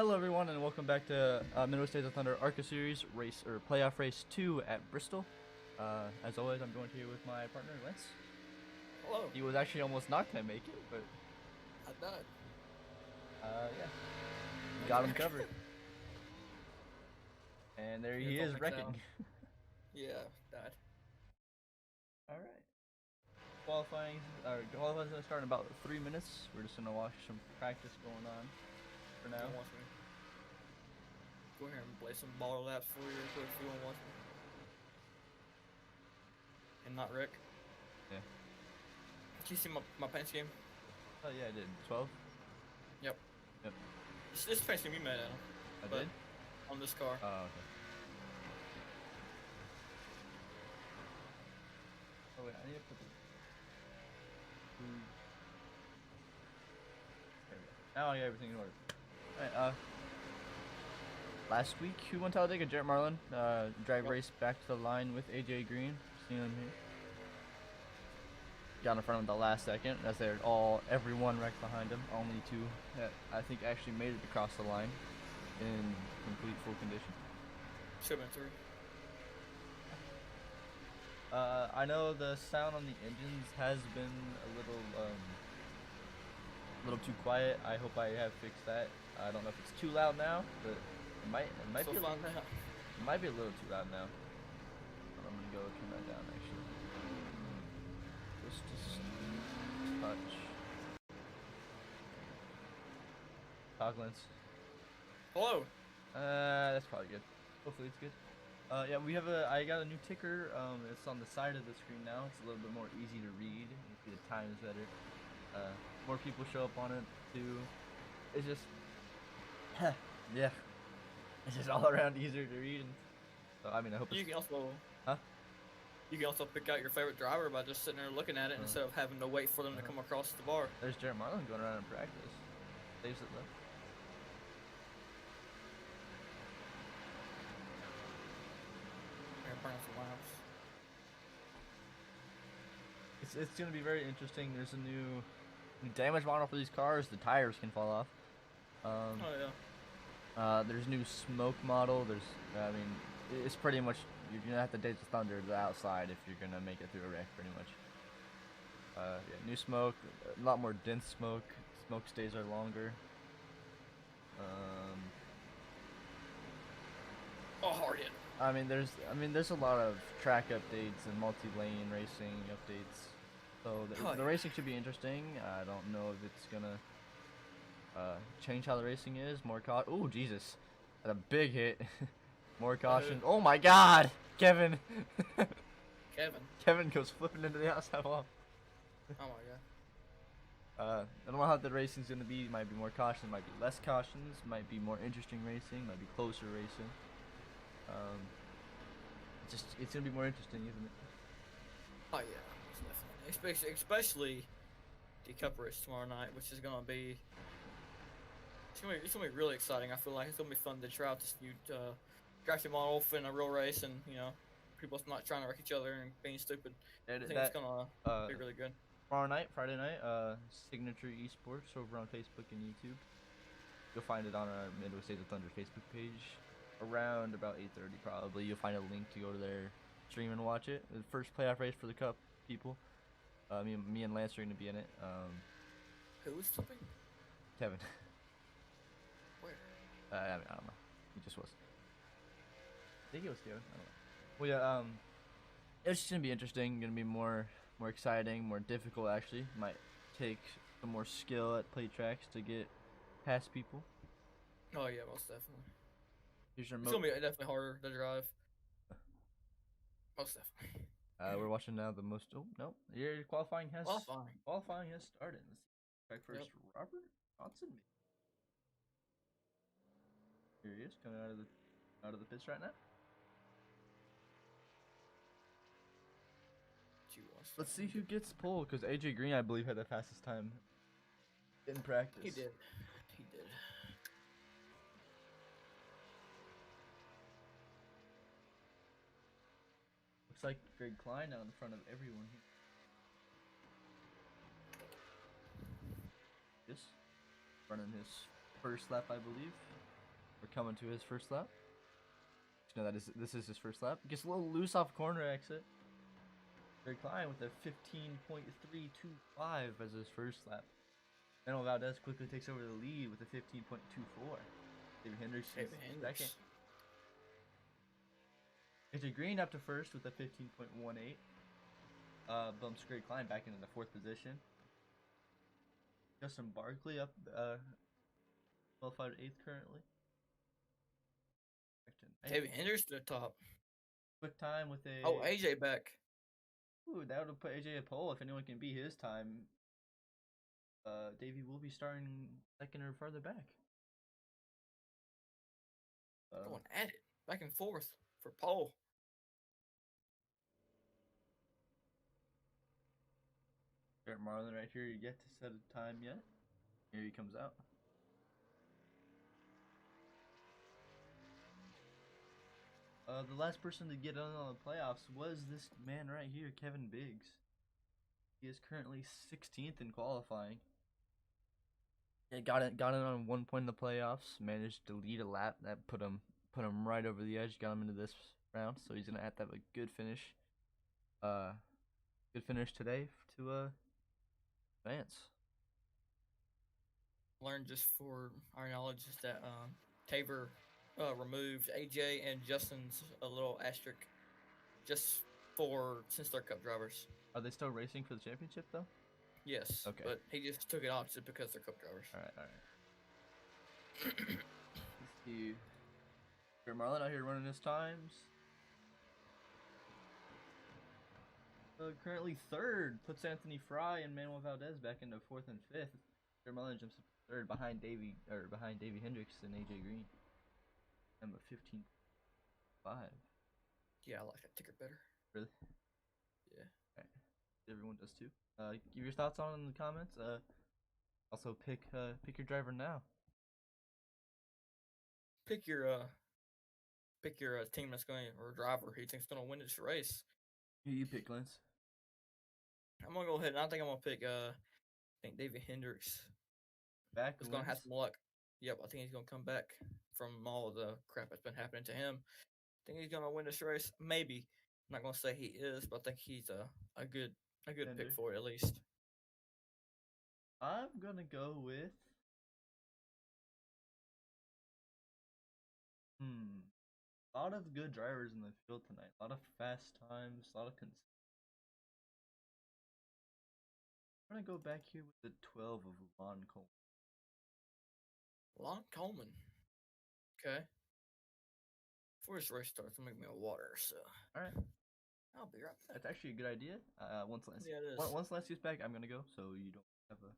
Hello everyone and welcome back to MDOT Thunder Arca Series race or playoff race 2 at Bristol. As always, I'm joined here with my partner Lance. Hello. He was actually almost not gonna make it, but I died. yeah, we got him covered. And there he is wrecking. Yeah, died. All right, qualifying gonna start in about 3 minutes. We're just gonna watch some practice going on for now. Don't watch me. Go ahead and play some ball laps for you real quick if you want to watch me. And not Rick. Yeah. Did you see my paint scheme? Oh yeah, I did. 12. Yep. Yep. This paint scheme you made, Adam. I did. On this car. Oh, okay. Oh wait, I need to put the. There we go. Now I got everything in order. Alright, last week, who won Talladega? Jarrett Marlin, drag race back to the line with AJ Green. Seeing him here. Got in front of him the last second, as everyone wrecked behind him. Only two that I think actually made it across the line in complete full condition. Should've been three. I know the sound on the engines has been a little too quiet. I hope I have fixed that. I don't know if it's too loud now, but it might be a little too loud now. I'm gonna go turn that down actually. Just touch. Toglance. Hello. That's probably good. Hopefully it's good. Yeah, I got a new ticker. It's on the side of the screen now. It's a little bit more easy to read. You see the times better. More people show up on it too. It's just, yeah, it's just all around easier to read. And so I mean, I hope You it's. can also. Huh? You can also pick out your favorite driver by just sitting there looking at it instead of having to wait for them to come across the bar. There's Jarrett Marlin going around in practice. Saves it though. It's gonna be very interesting. There's a new damage model for these cars. The tires can fall off. Oh yeah. There's new smoke model. I mean, it's pretty much you're gonna have to date the thunder to the outside if you're gonna make it through a wreck, pretty much. Yeah, new smoke, a lot more dense smoke. Smoke stays are longer. Oh, hard hit. I mean, there's a lot of track updates and multi-lane racing updates. So the racing should be interesting. I don't know if it's gonna change how the racing is. More caution. Oh Jesus, that's a big hit. More caution. Oh my God, Kevin. Kevin goes flipping into the outside wall. Oh my God. I don't know how the racing's gonna be. Might be more caution. Might be less cautions. Might be more interesting racing. Might be closer racing. It's gonna be more interesting, isn't it? Oh yeah, definitely. Especially the Cup race tomorrow night, which is gonna be. It's gonna be really exciting. I feel like it's gonna be fun to try out this new drafting model in a real race, and people not trying to wreck each other and being stupid. I think it's gonna be really good. Tomorrow night, Friday night, Signature Esports over on Facebook and YouTube. You'll find it on our MDOT Thunder Facebook page. Around about 8:30 probably. You'll find a link to go to their stream and watch it. The first playoff race for the Cup people. Me and Lance are going to be in it. Who was flipping? Kevin. Where? I don't know. He just was. I think he was Kevin. I don't know. Well, yeah. It's just going to be interesting. Going to be more exciting, more difficult actually. Might take some more skill at play tracks to get past people. Oh yeah, most definitely. It's gonna be definitely harder to drive. Most definitely. We're watching now the most. Oh no! Your qualifying has started. Let's see. Track first, Robert Johnson. Here he is coming out of the pits right now. Let's see who gets pole, because AJ Green, I believe, had the fastest time in practice. He did. Looks like Greg Klein out in front of everyone here. Yes, running his first lap, I believe. coming to his first lap. You know this is his first lap. Gets a little loose off corner exit. Greg Klein with a 15.325 as his first lap. Manuel Valdez quickly takes over the lead with a 15.24. David Hendricks is second. AJ Green up to first with a 15.18. Bumps Greg Klein back into the fourth position. Justin Barkley up qualified eighth currently. David Hendricks to the top. Quick time with a. Oh, AJ back. Ooh, that would put AJ at pole if anyone can beat his time. Davey will be starting second or further back. Going at it, back and forth for pole. Garrett Marlin right here, yet to set a time yet. Here he comes out. The last person to get on the playoffs was this man right here, Kevin Biggs. He is currently 16th in qualifying. Yeah, got it on 1 point in the playoffs. Managed to lead a lap that put him right over the edge. Got him into this round, so he's gonna have to have a good finish. Good finish today to advance. Learned just for our knowledge is that Taver removed AJ and Justin's a little asterisk just since they're cup drivers. Are they still racing for the championship though? Yes. Okay. But he just took it off just because they're cup drivers. All right. Let's see. Garrett Marlin out here running his times. Currently third puts Anthony Fry and Manuel Valdez back into fourth and fifth. Garrett Marlin jumps up third behind Davey Hendricks and AJ Green. I'm a 15.5. Yeah, I like that ticker better. Really? Yeah. Alright. Everyone does too. Give your thoughts on it in the comments. Also pick your driver now. Pick your team that's going or driver who you think's gonna win this race. Who you pick, Lance? I'm gonna go ahead and I think I'm gonna pick I think David Hendricks. Back. He's gonna have some luck. Yep, I think he's gonna come back from all of the crap that's been happening to him. I think he's gonna win this race. Maybe. I'm not gonna say he is, but I think he's a good pick for it at least. I'm gonna go with a lot of good drivers in the field tonight. A lot of fast times, a lot of I'm gonna go back here with the 12 of Lon Coleman. Lon Coleman. Okay. Before this race starts, I'll make me a water, so. Alright. I'll be right back. That's actually a good idea. Once Lance gets back, I'm gonna go, so you don't have a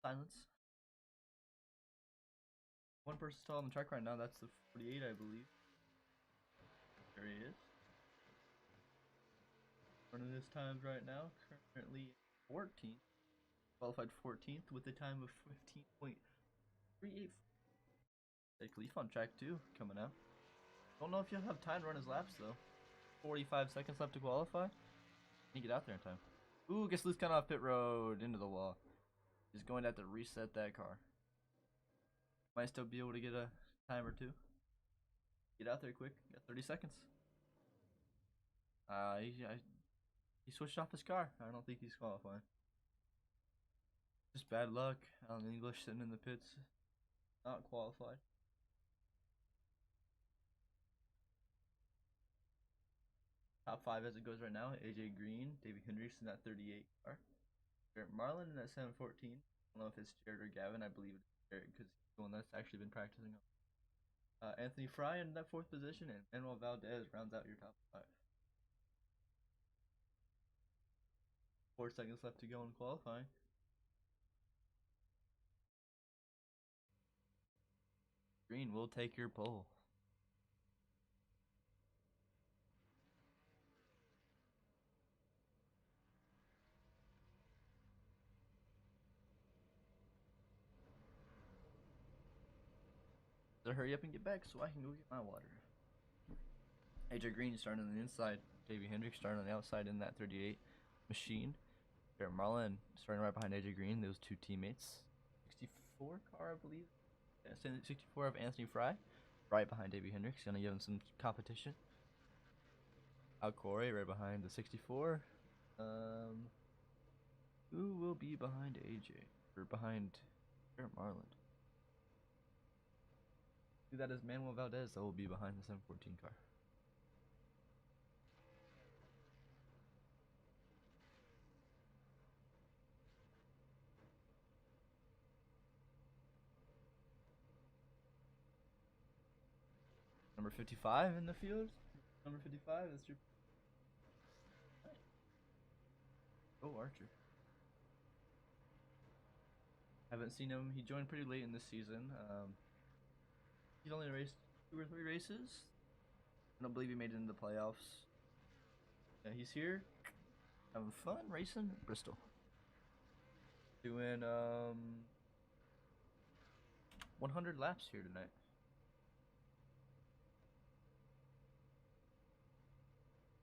silence. One person still on the track right now. That's the 48, I believe. There he is. Running his times right now. Currently 14th. Qualified 14th with a time of 15.38. Leaf on track 2 coming out. Don't know if you'll have time to run his laps though. 45 seconds left to qualify. Can you get out there in time? Ooh, gets loose kind of off pit road into the wall. He's going to have to reset that car. Might still be able to get a time or two. Get out there quick. Got 30 seconds. He switched off his car. I don't think he's qualifying. Just bad luck. Alan English sitting in the pits. Not qualified. Top 5 as it goes right now. AJ Green, Davey Hendricks in that 38 car. Garrett Marlin in that 714. I don't know if it's Jared or Gavin. I believe it's Jared because he's the one that's actually been practicing. Anthony Fry in that 4th position, and Manuel Valdez rounds out your top 5. 4 seconds left to go in qualifying. Green will take your pole. So hurry up and get back so I can go get my water. AJ Green starting on the inside. Davey Hendricks starting on the outside in that 38 machine. Garrett Marlin starting right behind AJ Green. Those two teammates. 64 car, I believe. Yeah, 64 of Anthony Fry, right behind Davey Hendricks. Gonna give him some competition. Al Corey right behind the 64. Who will be behind AJ or behind Garrett Marland? That is Manuel Valdez that will be behind the 714 car. Number 55 in the field. Number 55 is your. Oh, Archer. Haven't seen him. He joined pretty late in the season. He's only raced 2 or 3 races. I don't believe he made it into the playoffs. Yeah, he's here, having fun racing at Bristol. Doing 100 laps here tonight.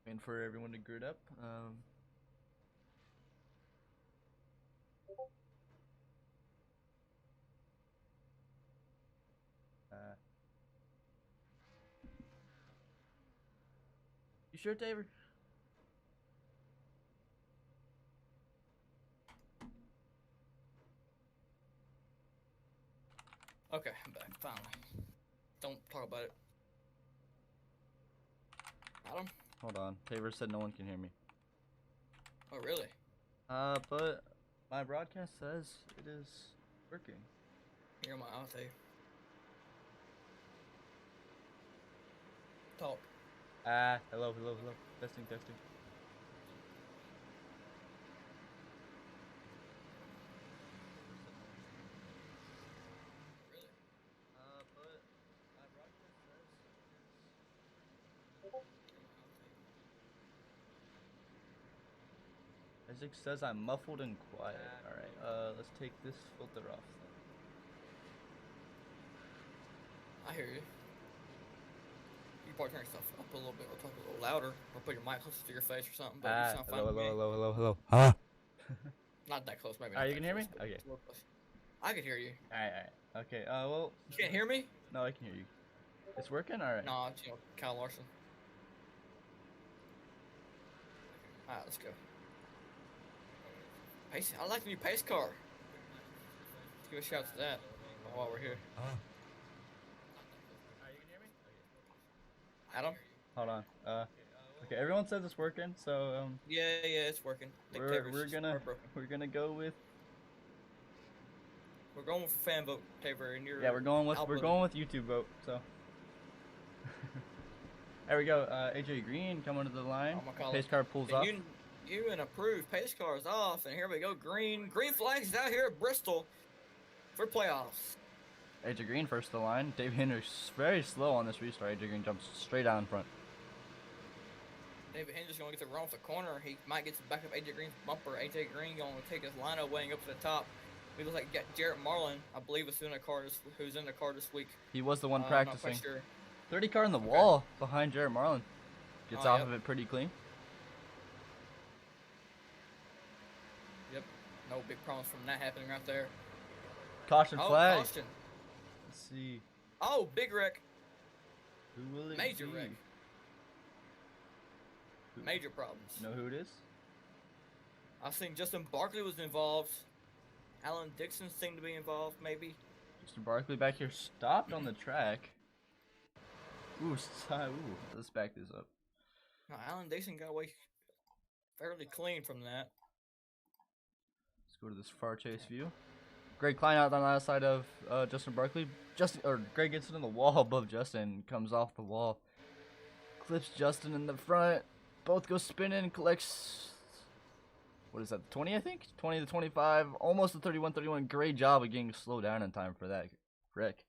Waiting for everyone to gird up. You sure, Taver? Okay, I'm back. Finally. Don't talk about it. Got him? Hold on. Taver said no one can hear me. Oh, really? But my broadcast says it is working. Here, I'll tell you. Talk. Hello. Testing. Really? But my broadcast says Isaac says I'm muffled and quiet. Alright, let's take this filter off then. I hear you. You probably turn yourself up a little bit or talk a little louder or put your mic closer to your face or something, but you sound fine with me. Hello. Not that close, maybe. Alright, you can hear me? Okay. I can hear you. Alright. Okay, well. You can't hear me? No, I can hear you. It's working? Alright. No, it's, Kyle Larson. Alright, let's go. Pace. I like the new pace car. Let's give a shout to that while we're here. Adam? Hold on. Okay, everyone says it's working, so Yeah, it's working. we're gonna go with. We're going with fan vote, Taver, and you're. Yeah, we're going with YouTube vote. So. There we go. AJ Green coming to the line. Pace car pulls off. You and approved pace cars off, and here we go. Green flags out here at Bristol for playoffs. AJ Green first to the line. Dave Hendricks very slow on this restart. AJ Green jumps straight out in front. David Hendricks going to get the run off the corner. He might get to back up AJ Green's bumper. AJ Green going to take his line weighing up to the top. He looks like Jarrett Marlin, I believe, who's in the car this week. He was the one practicing. Sure. 30 car in the wall behind Jarrett Marlin. Gets off of it pretty clean. Yep. No big problems from that happening right there. Caution flag. Caution. Let's see. Oh, big wreck. Who will it Major be? wreck. Major problems. You know who it is? I've seen Justin Barkley was involved. Alan Dixon seemed to be involved, maybe. Justin Barkley back here stopped on the track. Ooh, let's back this up. No, Alan Dixon got away fairly clean from that. Let's go to this far chase view. Greg Klein out on the other side of Justin Barkley. Greg gets it in the wall above Justin, comes off the wall. Clips Justin in the front. Both go spinning, collects. What is that, 20, I think? 20 to 25, almost to 31. Great job of getting slowed down in time for that, Rick.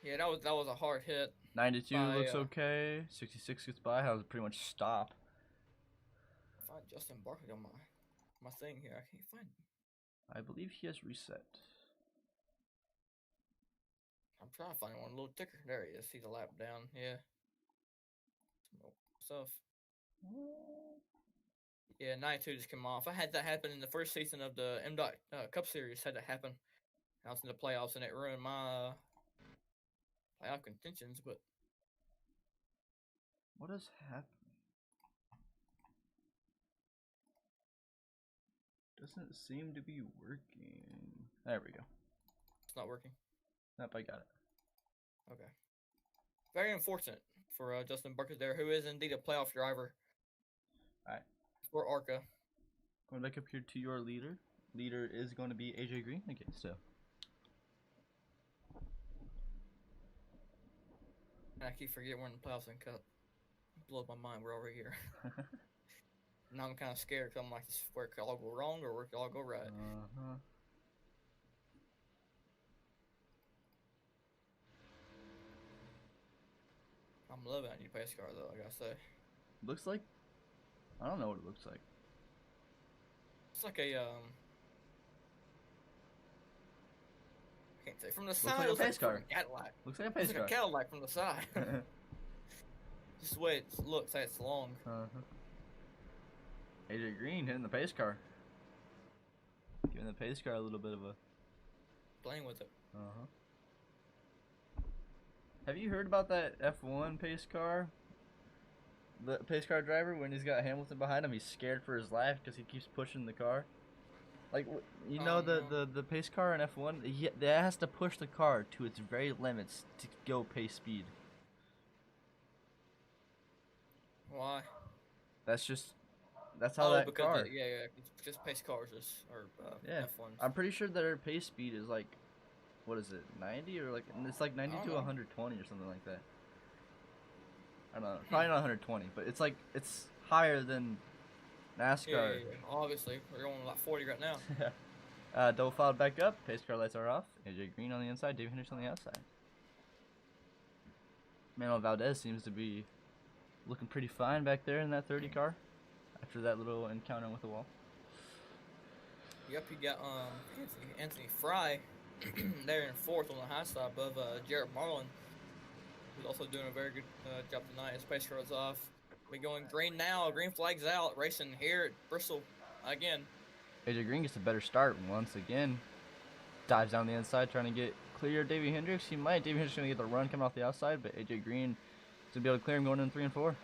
Yeah, that was a hard hit. 92 looks okay. 66 gets by. How was pretty much stop. Find Justin Barkley on my thing here. I can't find him. I believe he has reset. I'm trying to find one. A little ticker. There he is. He's a lap down. Yeah. Stuff. Yeah, 92 just came off. I had that happen in the first season of the MDOT Cup Series. Had that happen. I was in the playoffs, and it ruined my playoff contentions. But What has happened? Doesn't seem to be working. There we go. it's not working. Nope, I got it. Okay. Very unfortunate for Justin Burkett there, who is indeed a playoff driver. Alright. For Arca. Going back up here to your leader. Leader is going to be AJ Green again, so. And I keep forgetting we're in the playoffs and cup. Blows my mind. We're over here. Now I'm kind of scared because I'm like, where could all go wrong or where could all go right? I'm loving that new pace car though, I gotta say. Looks like, I don't know what it looks like. It's like a I can't say from the side. Like a it looks pace car. A Cadillac. Looks like a pace It's car. like a Cadillac from the side. Just the way it looks, like it's long. AJ Green hitting the pace car. Giving the pace car a little bit of a Playing with it. Have you heard about that F1 pace car? The pace car driver, when he's got Hamilton behind him, he's scared for his life because he keeps pushing the car. Like, you know, the pace car in F1, he has to push the car to its very limits to go pace speed. Why? That's how that because car. yeah, it's just pace cars or Yeah, F1s. I'm pretty sure their pace speed is like, what is it, 90 or like, it's like 90 to 120 or something like that. I don't know, probably not 120, but it's like, it's higher than NASCAR. Yeah. Obviously, we're going like 40 right now. Double filed back up, pace car lights are off. AJ Green on the inside, David Hendricks on the outside. Manuel Valdez seems to be looking pretty fine back there in that 30 car after that little encounter with the wall. Yep, you got Anthony Fry there in fourth on the high side above Jarrett Marlin, who's also doing a very good job tonight. His pace car is off. We going green now. Green flag's out. Racing here at Bristol again. AJ Green gets a better start once again. Dives down the inside trying to get clear of Davey Hendricks. He might. Davey Hendricks is going to get the run coming off the outside, but AJ Green is going to be able to clear him going in 3 and 4.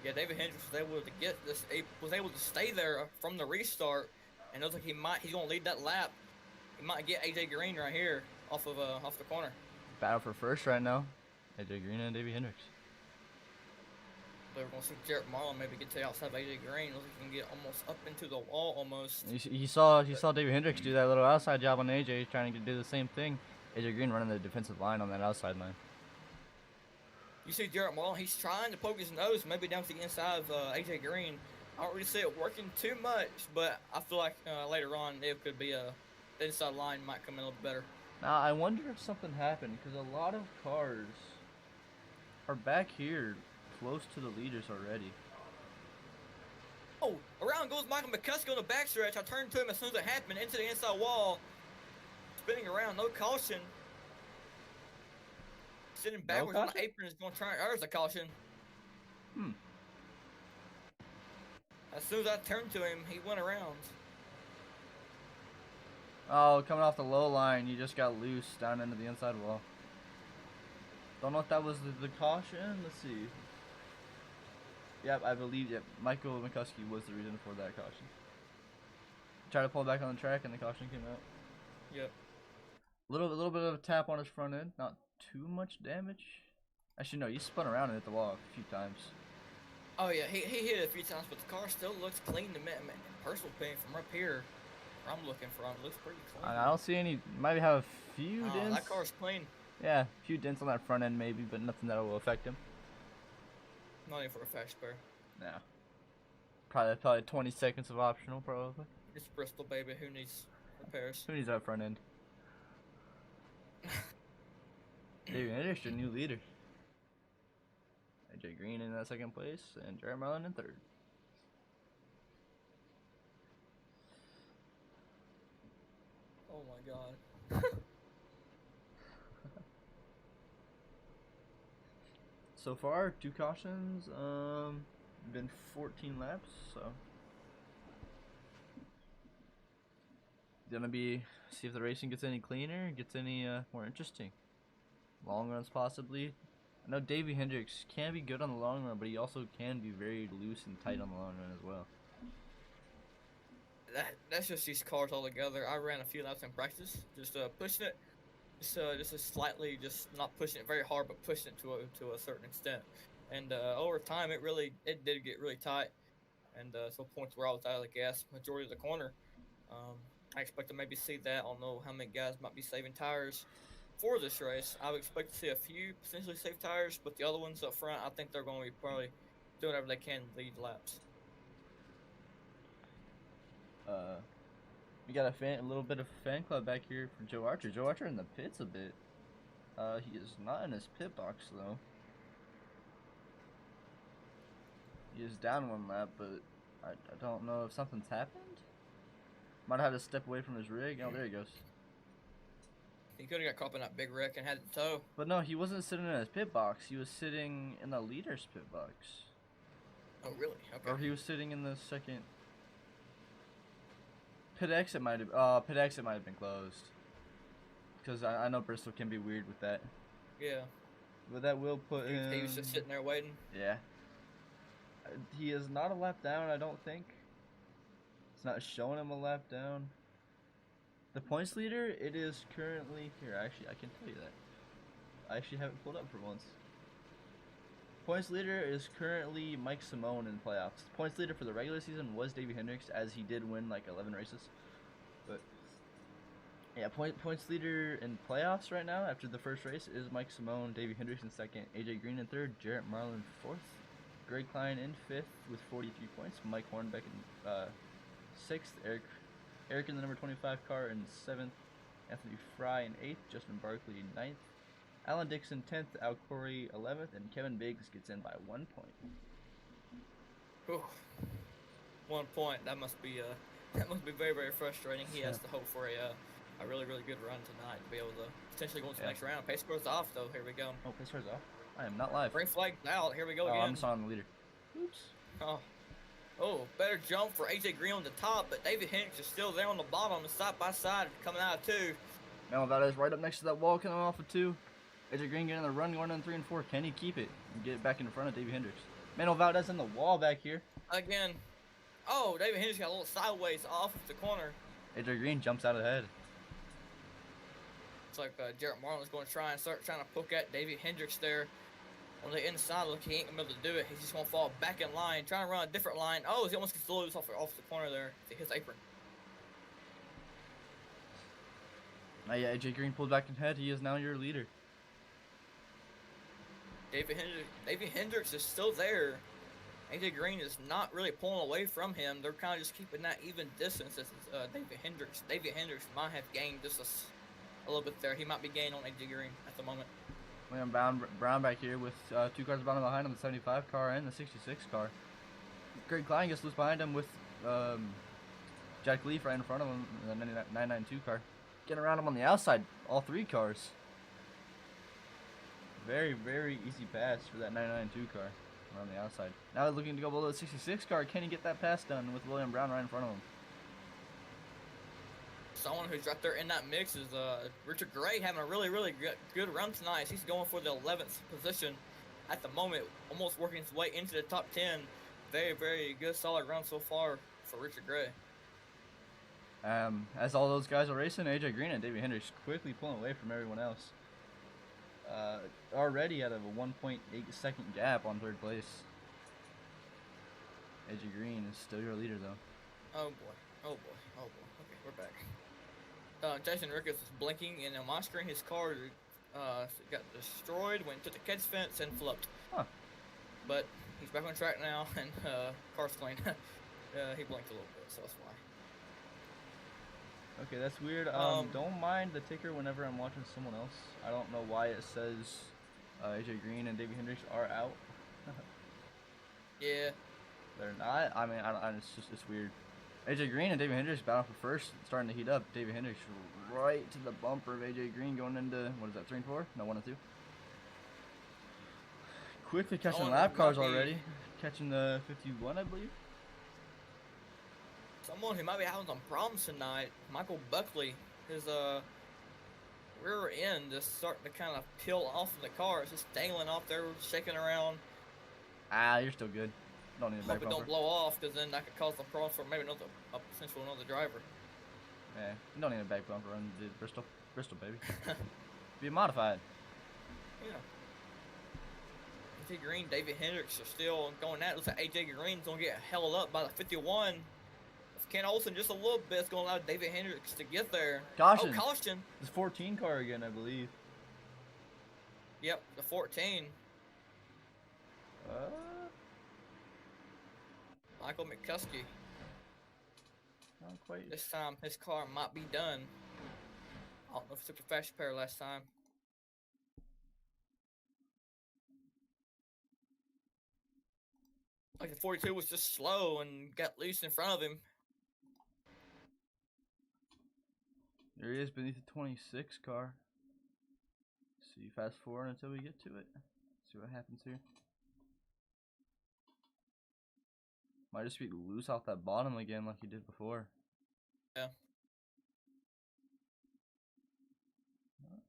Yeah, David Hendricks was able to get this. Was able to stay there from the restart, and it looks like he's going to lead that lap. He might get AJ Green right here off the corner. Battle for first right now. AJ Green and Davey Hendricks. But we're going to see Jarrett Marlin maybe get to the outside of AJ Green. Looks like he can get almost up into the wall almost. You saw Davey Hendricks do that little outside job on AJ. He's trying to do the same thing. AJ Green running the defensive line on that outside line. You see Jarrett Marlin, he's trying to poke his nose maybe down to the inside of AJ Green. I don't really see it working too much, but I feel like later on it could be the inside line might come in a little better. Now I wonder if something happened because a lot of cars are back here close to the leaders already. Oh, around goes Michael McCuskey on the backstretch. I turned to him as soon as it happened into the inside wall. Spinning around, no caution. Sitting backwards on the apron is going to try. There's a caution. As soon as I turned to him, he went around. Oh, coming off the low line, you just got loose down into the inside wall. Don't know if that was the caution. Let's see. Yep, I believe Michael McCuskey was the reason for that caution. Tried to pull back on the track and the caution came out. Yep. Little bit of a tap on his front end, not too much damage. Actually, no, he spun around and hit the wall a few times. Oh yeah, he hit it a few times, but the car still looks clean to me. Personal opinion from up here, where I'm looking from, it looks pretty clean. I don't see any. Might have a few dents. That car's clean. Yeah, a few dents on that front end maybe, but nothing that will affect him. Not even for a fast spare. No. Probably 20 seconds of optional, probably. It's Bristol, baby. Who needs repairs? Who needs that front end? David Hendricks, your new leader. AJ Green in that second place, and Jarrett Marlin in third. Oh my god. So far, 2 cautions, been 14 laps, so gonna be see if the racing gets any cleaner, gets any more interesting. Long runs possibly. I know Davey Hendricks can be good on the long run, but he also can be very loose and tight on the long run as well. That's just these cars all together. I ran a few laps in practice, just pushing it, just a slightly, just not pushing it very hard, but pushing it to a certain extent. And over time, it did get really tight, and to points where I was out of the gas majority of the corner. I expect to maybe see that. I don't know how many guys might be saving tires for this race. I would expect to see a few potentially save tires, but the other ones up front, I think they're going to be probably doing whatever they can to lead laps. We got a little bit of fan club back here for Joe Archer. Joe Archer in the pits a bit. He is not in his pit box though. He is down one lap, but I don't know if something's happened. Might have had to step away from his rig. Oh, there he goes. He could have got caught up in that big wreck and had the tow. But no, he wasn't sitting in his pit box. He was sitting in the leader's pit box. Oh, really? Okay. Or he was sitting in the second. Pit exit might have been closed. Because I know Bristol can be weird with that. Yeah. But that will put him. He was just sitting there waiting. Yeah. He is not a lap down, I don't think. It's not showing him a lap down. The points leader, it is currently here. Actually, I can tell you that. I actually have it pulled up for once. Points leader is currently Mike Simone in playoffs. Points leader for the regular season was Davey Hendricks, as he did win like 11 races. But yeah, points leader in playoffs right now after the first race is Mike Simone, Davey Hendricks in second, AJ Green in third, Jarrett Marlin fourth, Greg Klein in fifth with 43 points, Mike Hornbeck in sixth, Eric in the number 25 car in seventh, Anthony Fry in eighth, Justin Barkley in ninth, Alan Dixon 10th, Al Corey 11th, and Kevin Biggs gets in by 1 point. Ooh. 1 point. That must be very, very frustrating. He has to hope for a really, really good run tonight to be able to potentially go into the next round. Pace car's off though. Here we go. Oh, pace car's off. I am not live. Green flag out. Here we go again. I'm just on the leader. Oops. Oh, better jump for AJ Green on the top, but David Hendricks is still there on the bottom, side by side, coming out of two. Now that is right up next to that wall, coming off of two. AJ Green getting the run, going in 3 and 4. Can he keep it and get it back in front of Davey Hendricks? Manuel Valdez in the wall back here. Again. Oh, David Hendricks got a little sideways off of the corner. AJ Green jumps out ahead. It's like Jarrett Marlin's going to trying to poke at David Hendricks there on the inside. Look, he ain't going to be able to do it. He's just going to fall back in line, trying to run a different line. Oh, he almost gets loose off the corner there to his apron. Yeah, AJ Green pulled back ahead. He is now your leader. David Hendricks is still there. AJ Green is not really pulling away from him. They're kind of just keeping that even distance. As David Hendricks might have gained just a little bit there. He might be gaining on AJ Green at the moment. William Brown back here with 2 cars behind him, the 75 car and the 66 car. Greg Klein gets loose behind him with Jack Leaf right in front of him, the 992 car. Getting around him on the outside, all 3 cars. Very, very easy pass for that 992 car around the outside. Now they're looking to go below the 66 car. Can he get that pass done with William Brown right in front of him? Someone who's right there in that mix is Richard Gray, having a really, really good run tonight. He's going for the 11th position at the moment, almost working his way into the top 10. Very, very good, solid run so far for Richard Gray. As all those guys are racing, AJ Green and Davey Hendricks quickly pulling away from everyone else. Already out of a 1.8 second gap on 3rd place. AJ Green is still your leader though. Oh boy. Okay, we're back. Jason Ricketts is blinking, and on my screen his car got destroyed, went to the catch fence and flipped. Huh. But he's back on track now, and car's clean. He blinked a little bit, so that's why. Okay, that's weird. Don't mind the ticker whenever I'm watching someone else. I don't know why it says AJ Green and Davey Hendricks are out. Yeah. They're not. I mean, it's weird. AJ Green and Davey Hendricks battle for first, starting to heat up. Davey Hendricks right to the bumper of AJ Green going into, what is that, 3 and 4? No, 1 and 2. Quickly catching lap cars already. Catching the 51, I believe. someone who might be having some problems tonight, Michael Buckley, his rear end is starting to kind of peel off in the car. It's just dangling off there, shaking around. Ah, you're still good. Don't need a back Hope it bumper. don't blow off, because then that could cause a problem for maybe another driver. Yeah, you don't need a back bumper on the Bristol. Bristol, baby. Be modified. Yeah. AJ Green, David Hendricks are still going at it. Looks like AJ Green's going to get held up by the 51. If Ken Olsen just a little bit, it's going to allow David Hendricks to get there. Caution. Oh, caution. It's 14 car again, I believe. Yep, the 14. Michael McCuskey. Not quite. This time his car might be done. I don't know if he took the fast repair last time. Like the 42 was just slow and got loose in front of him. There he is beneath the 26 car. See, fast forward until we get to it. See what happens here. Might just be loose off that bottom again like he did before. Yeah.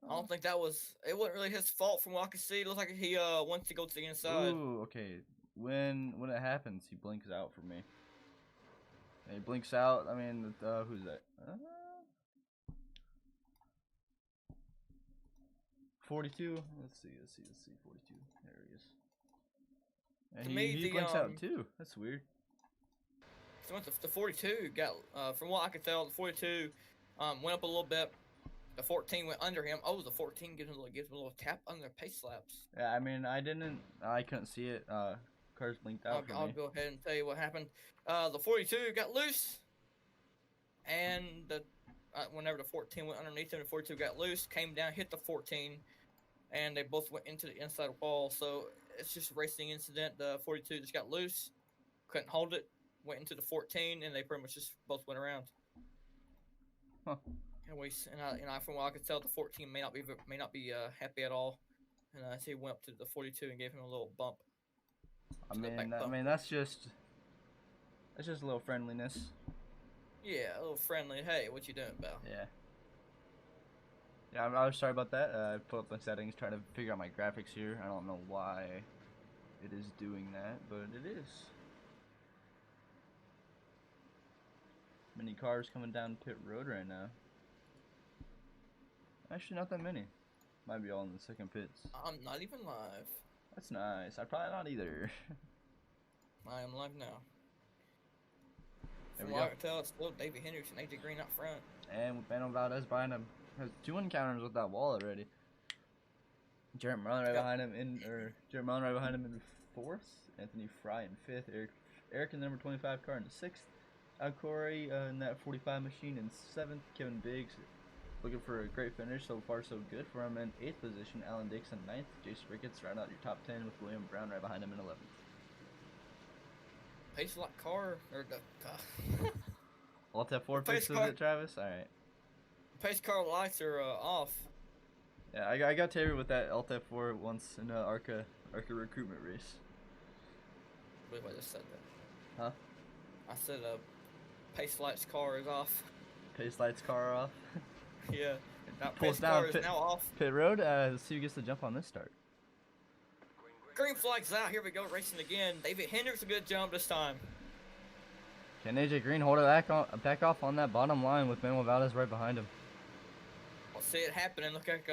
I don't think that was... It wasn't really his fault from what I could see. It looked like he wants to go to the inside. Ooh, okay. When it happens, he blinks out for me. And he blinks out. I mean, who's that? 42. Let's see. 42. There he is. And he blinks out too. That's weird. So the 42 got, from what I could tell, the 42 went up a little bit. The 14 went under him. Oh, the 14 gives him a little tap on their pace slaps. Yeah, I mean, I couldn't see it. Cars blinked out for me. I'll go ahead and tell you what happened. The 42 got loose, and whenever the 14 went underneath him, the 42 got loose, came down, hit the 14, and they both went into the inside wall. So it's just a racing incident. The 42 just got loose, couldn't hold it, went into the 14, and they pretty much just both went around. Huh. And I, from what I could tell, the 14 may not be happy at all, and so he went up to the 42 and gave him a little bump. I mean that's just a little friendliness. Yeah, a little friendly. Hey, what you doing, pal? Yeah. Yeah, I was sorry about that. I put up the settings, trying to figure out my graphics here. I don't know why it is doing that, but it is. Many cars coming down pit road right now. Actually, not that many. Might be all in the second pits. I'm not even live. That's nice. I'm probably not either. I am live now. There From we what go. I can tell, it's still David Hendricks and AJ Green up front. And with Manuel Valdez behind him. Has 2 encounters with that wall already. Jarrett Mullen right behind him in 4th. Anthony Fry in 5th. Eric in the number 25 car in 6th. Al Corey in that 45 machine in 7th. Kevin Biggs looking for a great finish. So far so good for him in 8th position. Alan Dixon 9th. Jason Ricketts round out your top 10 with William Brown right behind him in 11th. Pace like car or the Alt F4 pits is it, Travis? Alright. pace car lights are off. Yeah, I got Terry with that Alt F4 once in a Arca recruitment race. I believe I just said that. Huh? I said pace lights car is off. Pace lights car off. Yeah. Now Pulls pace down car is now off. Pit road. Let's see who gets the jump on this start. Green flag's out. Here we go, racing again. David Hendricks a good jump this time. Can AJ Green hold it back off on that bottom line with Manuel Valdez right behind him? I'll see it happening. Look like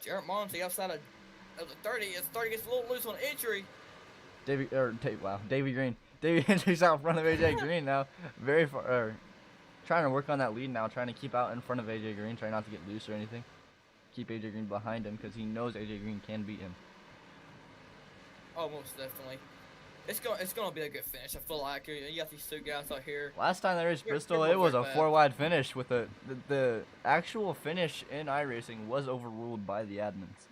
Jarrett Monty outside of the 30. His 30 gets a little loose on entry. Davey Green. Davey Hendricks out in front of AJ Green now. Very far. Trying to work on that lead now. Trying to keep out in front of AJ Green. Trying not to get loose or anything. Keep AJ Green behind him because he knows AJ Green can beat him. Oh, most definitely. It's gonna be a good finish. I feel like you got these two guys out here. Last time they raced Bristol, it was a 4-wide finish with the actual finish in iRacing was overruled by the admins.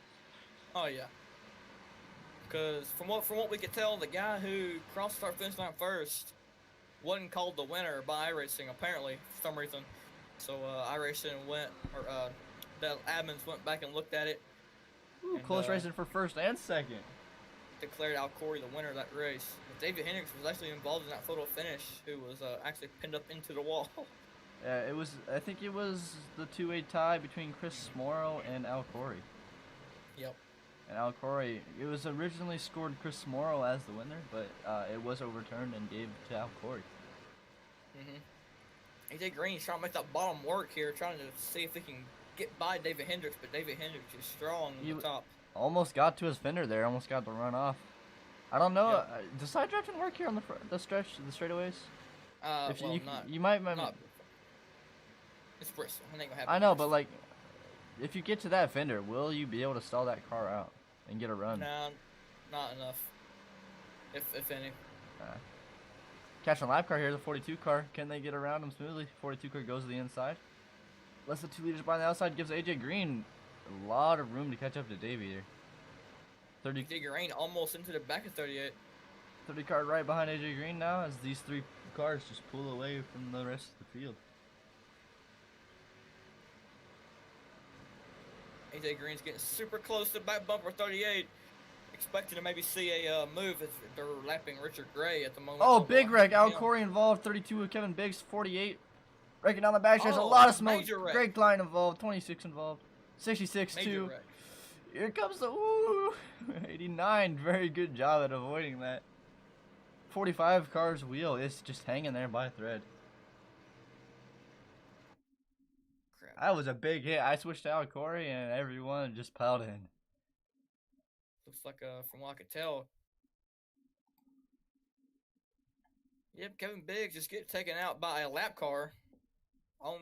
Oh yeah. Because from what we could tell, the guy who crossed our finish line first wasn't called the winner by iRacing apparently for some reason. So iRacing the admins went back and looked at it. Ooh, close racing for first and second. declared Al Corey the winner of that race. But David Hendricks was actually involved in that photo finish, who was actually pinned up into the wall. Yeah, it was. I think it was the 2-way tie between Chris Morrow and Al Corey. Yep. And Al Corey, it was originally scored Chris Morrow as the winner, but it was overturned and gave to Al Corey. AJ Green's trying to make that bottom work here, trying to see if he can get by David Hendricks, but David Hendricks is strong on the top. Almost got to his fender there, almost got the run off. I don't know. Yep. Does side drafting work here on the stretch, the straightaways? You might. It's Bristol. It ain't gonna happen. I know, but like, if you get to that fender, will you be able to stall that car out and get a run? Nah, not enough. If any. Catching a lap car here, the 42 car. Can they get around him smoothly? 42 car goes to the inside. Less than 2 liters by the outside gives AJ Green a lot of room to catch up to Davey here. AJ Green almost into the back of 38. 30 car right behind AJ Green now as these 3 cars just pull away from the rest of the field. AJ Green's getting super close to back bumper 38. Expecting to maybe see a move as they're lapping Richard Gray at the moment. Oh, big wreck. Al Corey involved. 32 with Kevin Biggs. 48. Wrecking down the back. There's a lot of smoke. Greg Klein involved. 26 involved. 66 too. Here comes the 89. Very good job at avoiding that. 45 car's wheel is just hanging there by a thread. Crap. That was a big hit. I switched to Al Corey and everyone just piled in. Looks like, from what I could tell. Yep, Kevin Biggs just get taken out by a lap car. On,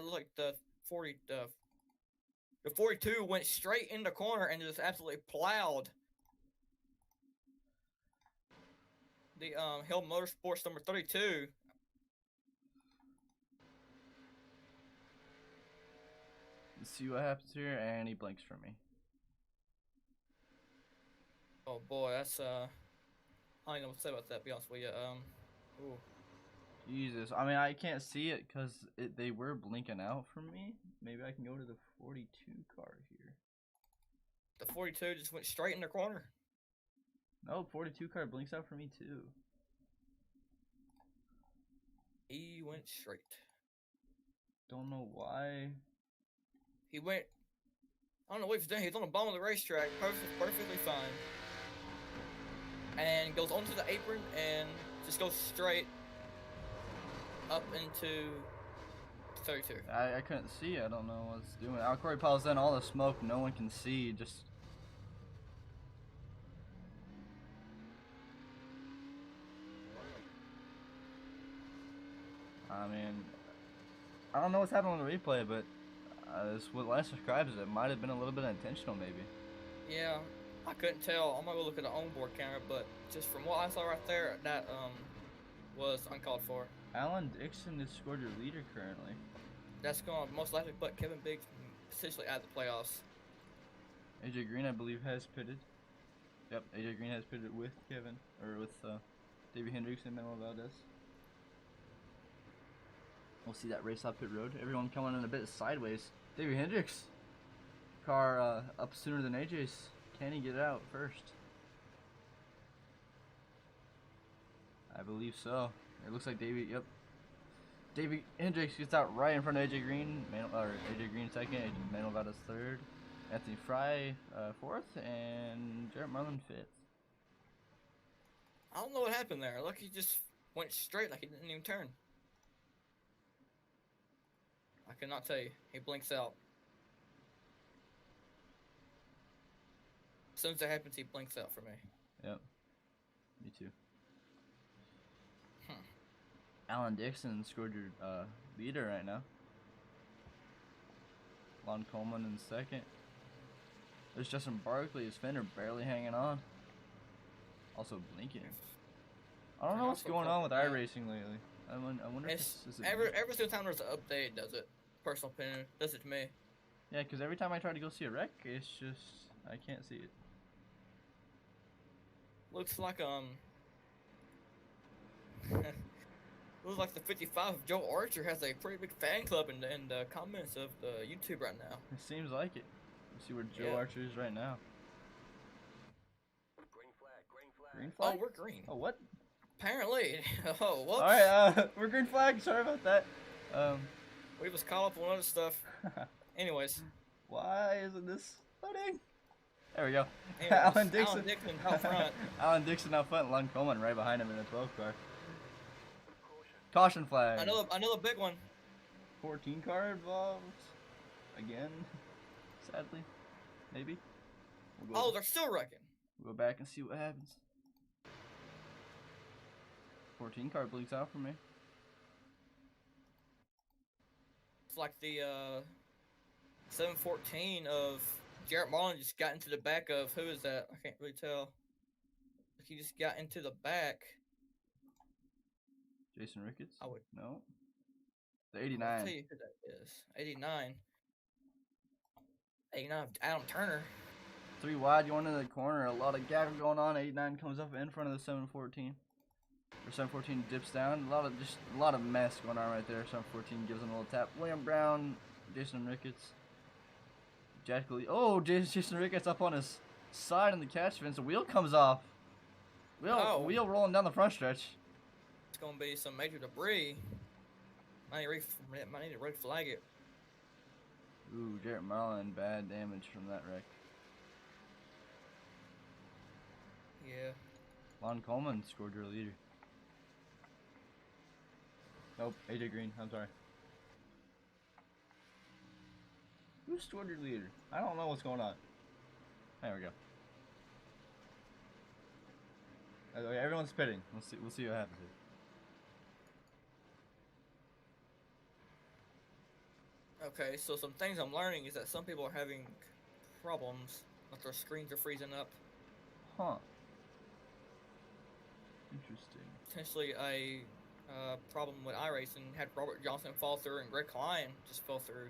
like the 42 went straight in the corner and just absolutely plowed the Hill Motorsports number 32. Let's see what happens here, and he blinks for me. Oh boy, that's I don't know what to say about that, to be honest with you. Ooh. Jesus, I mean I can't see it because they were blinking out for me. Maybe I can go to the 42 car here. The 42 just went straight in the corner. No, 42 car blinks out for me too. He went straight. Don't know why. He went. I don't know what he's doing. He's on the bottom of the racetrack, perfectly fine. And goes onto the apron and just goes straight up into 32. I couldn't see. I don't know what's doing. Al Corey piles in all the smoke. No one can see. Just. I mean, I don't know what's happening on the replay, but this what Lance describes it might have been a little bit intentional, maybe. Yeah, I couldn't tell. I'm gonna go look at the onboard camera, but just from what I saw right there, that was uncalled for. Alan Dixon is scored your leader currently. That's going to most likely put Kevin Biggs potentially out of the playoffs. AJ Green, I believe, has pitted. Yep, AJ Green has pitted with Kevin, or with Davey Hendricks and Manuel Valdez. We'll see that race off pit road. Everyone coming in a bit sideways. Davey Hendricks, car up sooner than AJ's. Can he get out first? I believe so. It looks like Davey. Yep. Davey Hendricks gets out right in front of AJ Green. AJ Green second. Manuel Valdez third. Anthony Fry fourth, and Jarrett Marlin fifth. I don't know what happened there. Look, he just went straight like he didn't even turn. I cannot tell you. He blinks out. As soon as that happens, he blinks out for me. Yep. Me too. Alan Dixon scored your leader right now. Lon Coleman in second. There's Justin Barkley, his fender barely hanging on. Also blinking. I don't know what's going on with iRacing lately. I wonder if is it every single time there's an update, it does it. Personal opinion, does it to me. Yeah, because every time I try to go see a wreck, it's just I can't see it. Looks like looks like the 55 of Joe Archer has a pretty big fan club in the comments of the YouTube right now. It seems like it. Let's see where Joe Archer is right now. Green flag. Green flag? Oh, we're green. Oh, what? Apparently. Oh, whoops. Alright, we're green flag. Sorry about that. We was caught up on other stuff. Anyways. Why isn't this loading? There we go. Anyways, Alan Dixon. Alan Dixon out front. Alan Dixon out front. Lon Coleman right behind him in the 12 car. Caution flag. Another big one. 14 car involved. Again. Sadly. Maybe. Oh, they're still wrecking. We'll go back and see what happens. 14 car blinks out for me. It's like the 714 of Jarrett Marlin just got into the back of, who is that? I can't really tell. He just got into the back. Jason Ricketts? I would. No. The 89. I'll tell you who that is. 89. 89, Adam Turner. 3 wide, going into the corner. A lot of gap going on. 89 comes up in front of the 714. Or 714 dips down. A lot of mess going on right there. 714 gives him a little tap. William Brown, Jason Ricketts. Jason Ricketts up on his side in the catch fence. The wheel comes off. Wheel rolling down the front stretch. It's gonna be some major debris. Might need to red flag it. Ooh, Jarrett Marlin, bad damage from that wreck. Yeah. Lon Coleman scored your leader. Nope, AJ Green, I'm sorry. Who scored your leader? I don't know what's going on. There we go. Okay, everyone's pitting. We'll see what happens here. Okay, so some things I'm learning is that some people are having problems, like their screens are freezing up. Huh. Interesting. Potentially a problem with iRacing had Robert Johnson fall through and Greg Klein just fell through.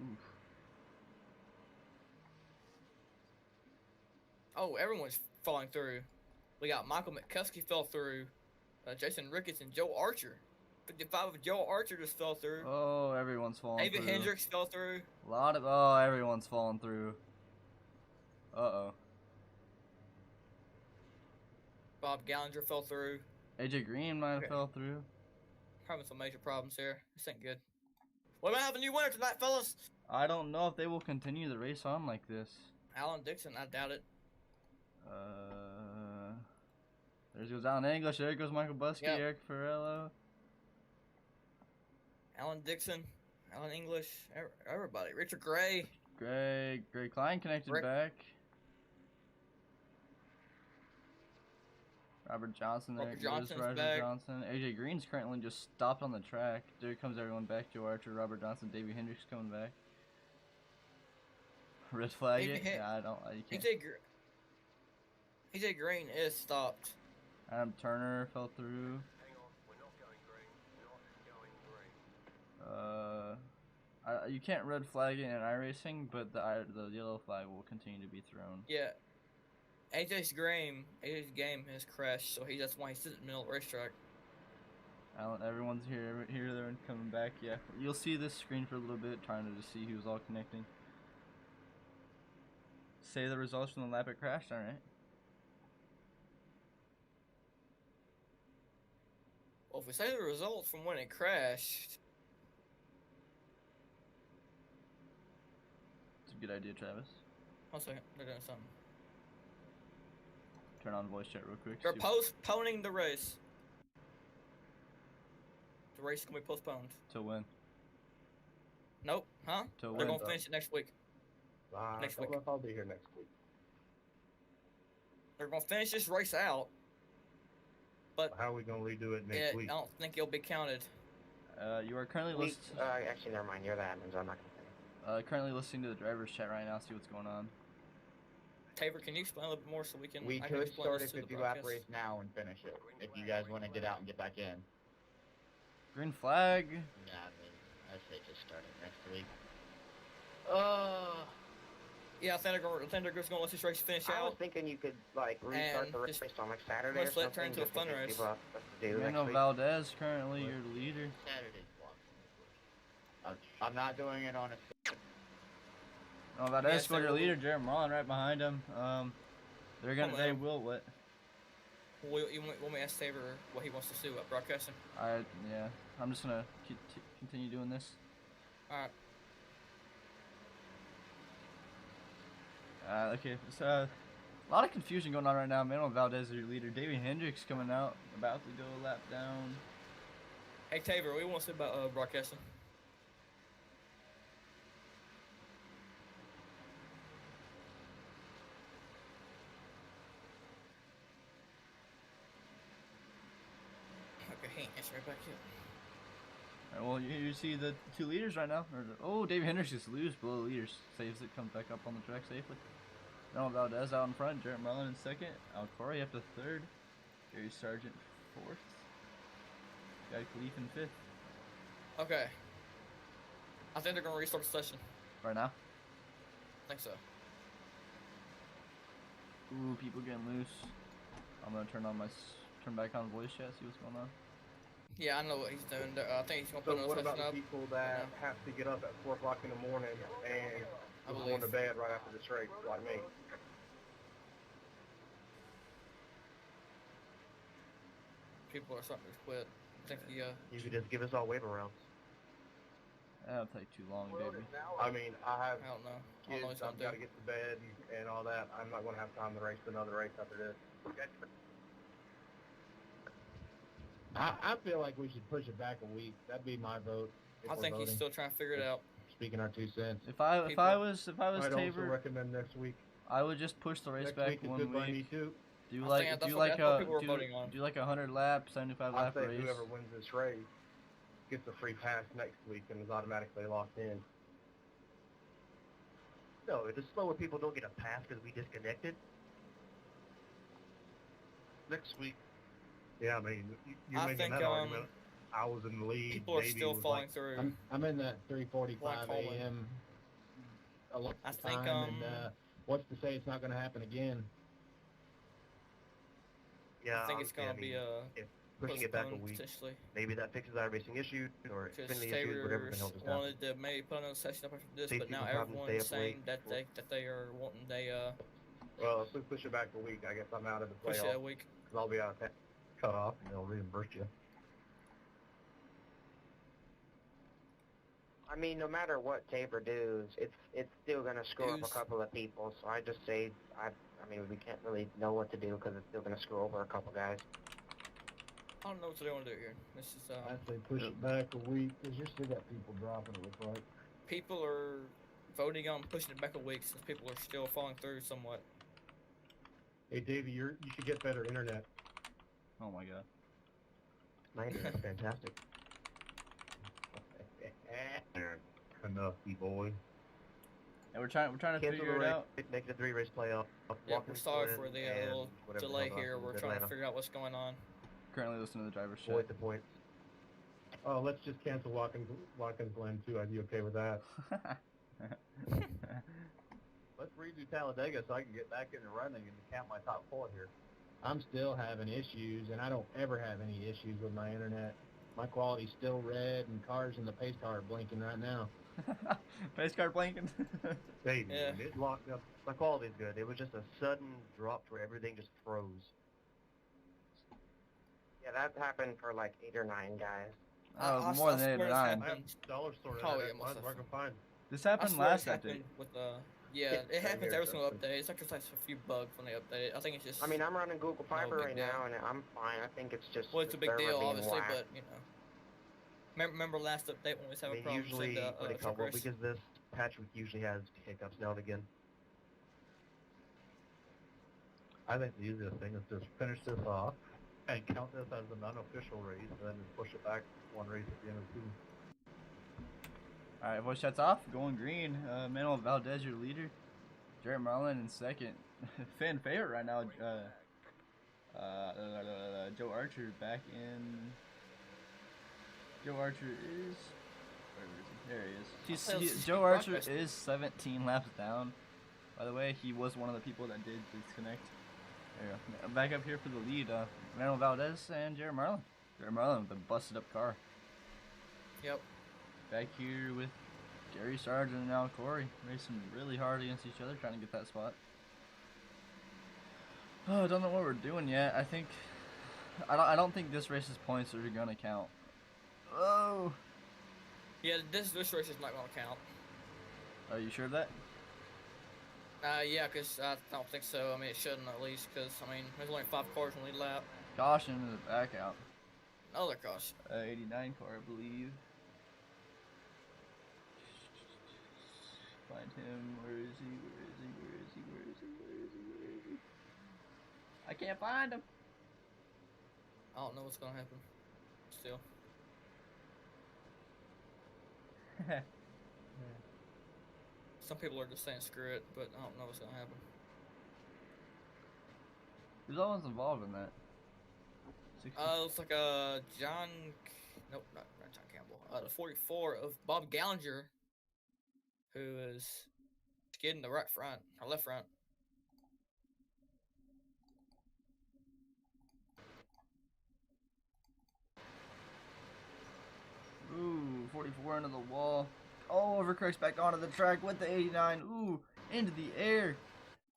Oof. Oh, everyone's falling through. We got Michael McCuskey fell through, Jason Ricketts and Joe Archer. 55 of Joe Archer just fell through. Oh, everyone's falling through. David Hendricks fell through. Everyone's falling through. Uh-oh. Bob Gallinger fell through. AJ Green might have fell through. Having some major problems here. This ain't good. We might have a new winner tonight, fellas. I don't know if they will continue the race on like this. Alan Dixon, I doubt it. There goes Alan English. There goes Michael Buskey, Yep. Eric Farello. Alan Dixon, Alan English, everybody. Richard Gray. Greg Klein connected back. Robert Johnson there. Robert Johnson's Roger back. Johnson. AJ Green's currently just stopped on the track. There comes everyone back. Joe Archer, Robert Johnson, Davey Hendricks coming back. Red flag it? Yeah, you can't. AJ Green is stopped. Adam Turner fell through. Hang on, we're not going green. Not going green. You can't red flag it in iRacing, but the yellow flag will continue to be thrown. Yeah. AJ's game has crashed, so that's why he's in the middle of the racetrack. Everyone's here, there, and coming back. Yeah, you'll see this screen for a little bit, trying to just see who's all connecting. Say the results from the lap it crashed. All right. Well, if we say the results from when it crashed, it's a good idea, Travis. 1 second, they're doing something. Turn on voice chat real quick. They're postponing the race. The race is gonna be postponed. Till when? Nope. Huh? Till They're when? gonna finish it next week. Next week. I'll be here next week. They're gonna finish this race out. But How are we gonna redo it next week? I don't think it'll be counted. You are currently listening. Actually, never mind. You're the admin, so I'm not gonna say. Currently listening to the driver's chat right now. See what's going on. Taver, can you explain a little bit more so we can? We I can could explain start a this to the 50 lap broadcast? race now and finish it. If you guys want to get out and get back in. Green flag. Yeah, I say just start it next week. Yeah, I think they're just gonna let this race finish I was out. thinking you could like restart And the race just on like Saturday or let's let it turn something. into a just in fun case race. people have stuff to do next Bruno week. Valdez currently your leader. Saturday's blocked. I'm not doing it on a. Oh, Valdez Yes, scored they your will. leader, Jared Mullen right behind him. They will what? Well, you want me to ask Tabor what he wants to do at broadcasting? Yeah, I'm just gonna continue doing this. All right. Okay, so a lot of confusion going on right now. Manuel Valdez is your leader. Davey Hendricks coming out, about to go a lap down. Hey Tabor, what do you want to say about broadcasting? Okay, he ain't answering back yet. Alright, well, you see the two leaders right now. Oh, Davey Hendricks just lose below the leaders. Saves it, comes back up on the track safely. Manuel Valdez out in front. Jarrett Marlin in second. Al Corey up to third. Gary Sargent fourth. Guy Khalif in fifth. Okay. I think they're gonna restart the session. Right now. I think so. Ooh, people getting loose. I'm gonna turn back on voice chat, see what's going on. Yeah, I know what he's doing. I think he's gonna So put what another about session the up. people that have to get up at 4 o'clock in the morning and I going to believe. bed right after this race, like me? People are starting to quit. I think the You could just give us all waiver rounds. That'll take too long, baby. I mean, I have I don't know. I don't know what kids, he's gonna I've got to do. get to bed and all that. I'm not going to have time to race another race after this. I feel like we should push it back a week. That'd be my vote. if I we're think he's voting. still trying to figure it out. Speaking our 2 cents. If I was I'd also Tabor, recommend next week. I would just push the race Next back week is 1 good by me week. too. Do I like think do that's like what a people were voting on. do like a 100 lap, 75 I lap say race. whoever wins this race gets a free pass next week and is automatically locked in. No, the slower people don't get a pass because we disconnected. Next week. Yeah, I mean, you're I making think, that argument. I was in the lead. People are Davey still was falling like, through. I'm in that 3:45 Black hole in. a.m. a lot I of think, time, and what's to say it's not going to happen again? yeah, I think it's honestly, gonna be if pushing it back a postponed week, potentially. maybe that fixes our racing issue or Because Xfinity issues, whatever can Tabor's help us out. wanted to maybe put another session up after this, Save but now people time to stay everyone's up saying late. that they are wanting Well, if we push it back a week, I guess I'm out of the push it playoffs a week. because I'll be out of that cut off and they'll reimburse you. I mean, no matter what Tabor does, it's still gonna screw up a Dues. couple of people. So I just say, I mean, we can't really know what to do because it's still gonna screw over a couple guys. I don't know what they want to do here. This is I say push it back a week because you still got people dropping. It looks like. people are voting on pushing it back a week since people are still falling through somewhat. Hey, Davey, you should get better internet. Oh my god. My internet's fantastic. Enough, boy. And we're trying to Cancel figure the it race, out. make the 3 race playoff. Yeah, Walk we're in sorry Flynn for the and little whatever the delay hell here. else We're is trying to Atlanta. figure out what's going on. Currently listening to the driver's Avoid chat. the points. Oh, let's just cancel Watkins Glen too. I'd be okay with that. Let's redo Talladega so I can get back in the running and count my top 4 here. I'm still having issues, and I don't ever have any issues with my internet. My quality's still red, and cars in the pace car are blinking right now. Face card blanking. Baby, Yeah. it locked up. My quality's good. It was just a sudden drop where everything just froze. Yeah, that happened for like 8 or 9 guys. Oh, more than 8 or swear this 9. I have happened. dollar store Oh, internet. yeah, most Where I can find. This I happened swear last it happened update. with Yeah, it same happens here, every single Justin. update. It's like just like a few bugs when they update it. I think it's just. I mean, I'm running Google Fiber big right deal. now, and I'm fine. I think it's just well, it's a the big server deal, being obviously, whacked. but you know. Remember last update when we was I having mean, problems usually in the when it truck comes up race? because this patch week usually has hiccups now and again. I think the easiest thing is just finish this off and count this as an unofficial race, and then just push it back 1 race at the end of the season. Alright, voice chat's off. Going green. Manuel Valdez, your leader. Jarrett Marlin in second. Fan favorite right now. Joe Archer back in. Joe Archer is. Where is he? There he is. I'll tell Joe you, Archer broadcast. is 17 laps down. By the way, he was one of the people that did disconnect. There you go. Back up here for the lead. Manuel Valdez and Jarrett Marlin. Jarrett Marlin with a busted up car. Yep. Back here with Gary Sargent and Al Corey racing really hard against each other, trying to get that spot. Oh, I don't know what we're doing yet. I think I don't think this race's points are gonna count. Oh. Yeah, this race is not gonna count. Are you sure of that? Yeah, because I don't think so. I mean, it shouldn't at least, because, I mean, there's only 5 cars in the lead lap. Caution in the back out. Another caution. 89 car, I believe. Find him. Where is he? Where is he? Where is he? Where is he? Where is he? Where is he? I can't find him. I don't know what's gonna happen. Still. Some people are just saying screw it, but I don't know what's gonna happen. Who's all involved in that? 60? Looks like John. Nope, not John Campbell. The 44 of Bob Gallinger, who is skidding the right front or left front. Ooh, 44 into the wall. Oh, overcorrects back onto the track with the 89. Ooh, into the air.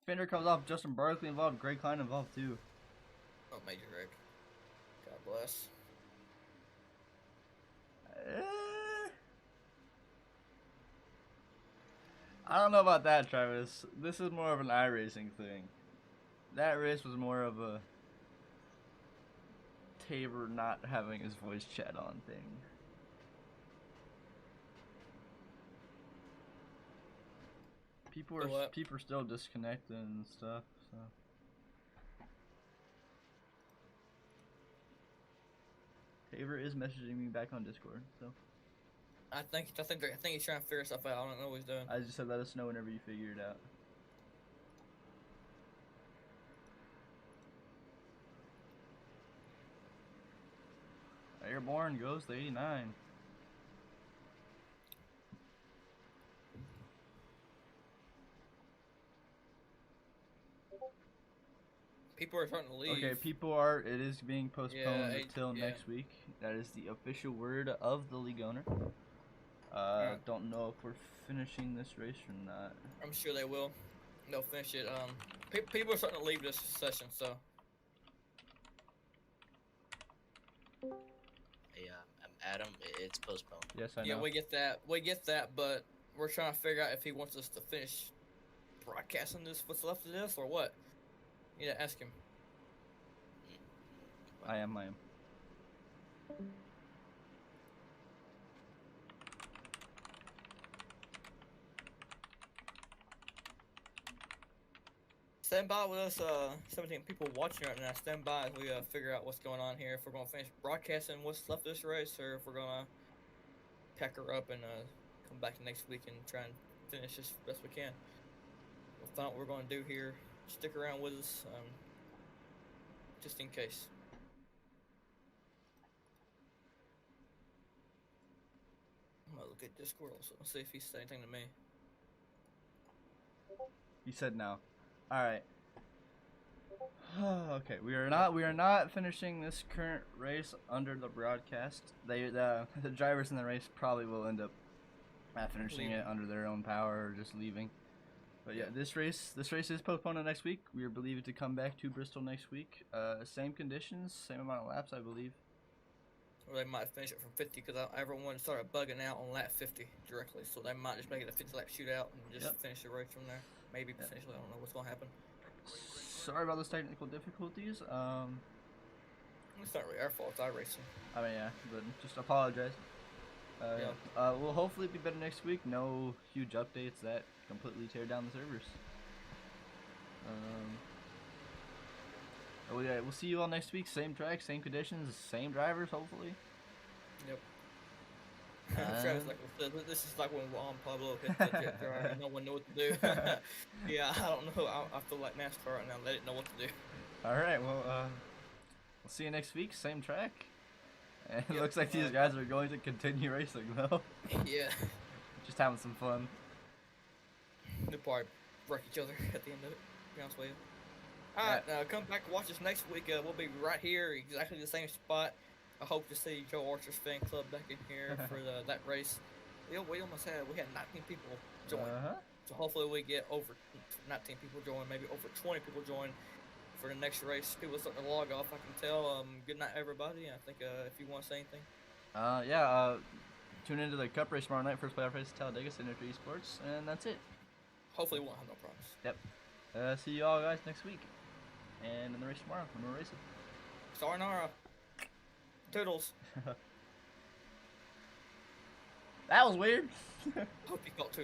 Fender comes off. Justin Barkley involved. Greg Klein involved too. Oh, major wreck. God bless. I don't know about that, Travis. This is more of an iRacing thing. That race was more of a Tabor not having his voice chat on thing. People are still disconnected and stuff. So Tabor is messaging me back on Discord. So I think he's trying to figure stuff out. I don't know what he's doing. I just said let us know whenever you figure it out. Airborne goes to 89. People are starting to leave. Okay, it is being postponed until next week. That is the official word of the league owner. Don't know if we're finishing this race or not. I'm sure they will. They'll finish it. People are starting to leave this session, so. Yeah, Adam, it's postponed. Yes, I know. Yeah, we get that, but we're trying to figure out if he wants us to finish broadcasting this, what's left of this, or what. You need to ask him. I am. Stand by with us, 17 people watching right now. Stand by as we figure out what's going on here. If we're going to finish broadcasting what's left of this race, or if we're going to pack her up and come back next week and try and finish this best we can. We'll find out what we're going to do here. Stick around with us, just in case. I'm gonna look at Discord also, see if he said anything to me. He said no. All right. Okay, we are not finishing this current race under the broadcast. The drivers in the race probably will end up finishing it under their own power or just leaving. But yeah, this race is postponed next week. We are believed to come back to Bristol next week. Same conditions, same amount of laps, I believe. Or they might finish it from 50 because everyone started bugging out on lap 50 directly, so they might just make it a 50-lap shootout and just finish the race from there. Maybe potentially, I don't know what's gonna happen. Sorry about those technical difficulties. It's not really our fault. It's iRacing. I mean, yeah, but just apologize. We'll hopefully be better next week. No huge updates that completely tear down the servers. We'll see you all next week. Same track, same conditions, same drivers, hopefully. Yep. Travis, like, this is like when Juan Pablo hit the jet dryer and no one knew what to do. Yeah, I don't know. I feel like NASCAR right now. They didn't know what to do. All right, well, we'll see you next week. Same track. And it looks like these guys are going to continue racing, though. Yeah. Just having some fun. They'll probably wreck each other at the end of it, to be honest with you. Alright, come back and watch us next week. We'll be right here, exactly the same spot. I hope to see Joe Archer's fan club back in here for that race. We almost had 19 people join. So hopefully we get over 19 people join, maybe over 20 people join for the next race. People are starting to log off. I can tell. Good night, everybody. I think if you want to say anything. Tune into the Cup race tomorrow night. First playoff race at Talladega, Signature Esports, and that's it. Hopefully, we won't have no problems. Yep. See you all guys next week, and in the race tomorrow when we're racing. Sayonara. Toodles. That was weird. Hope you got toodles.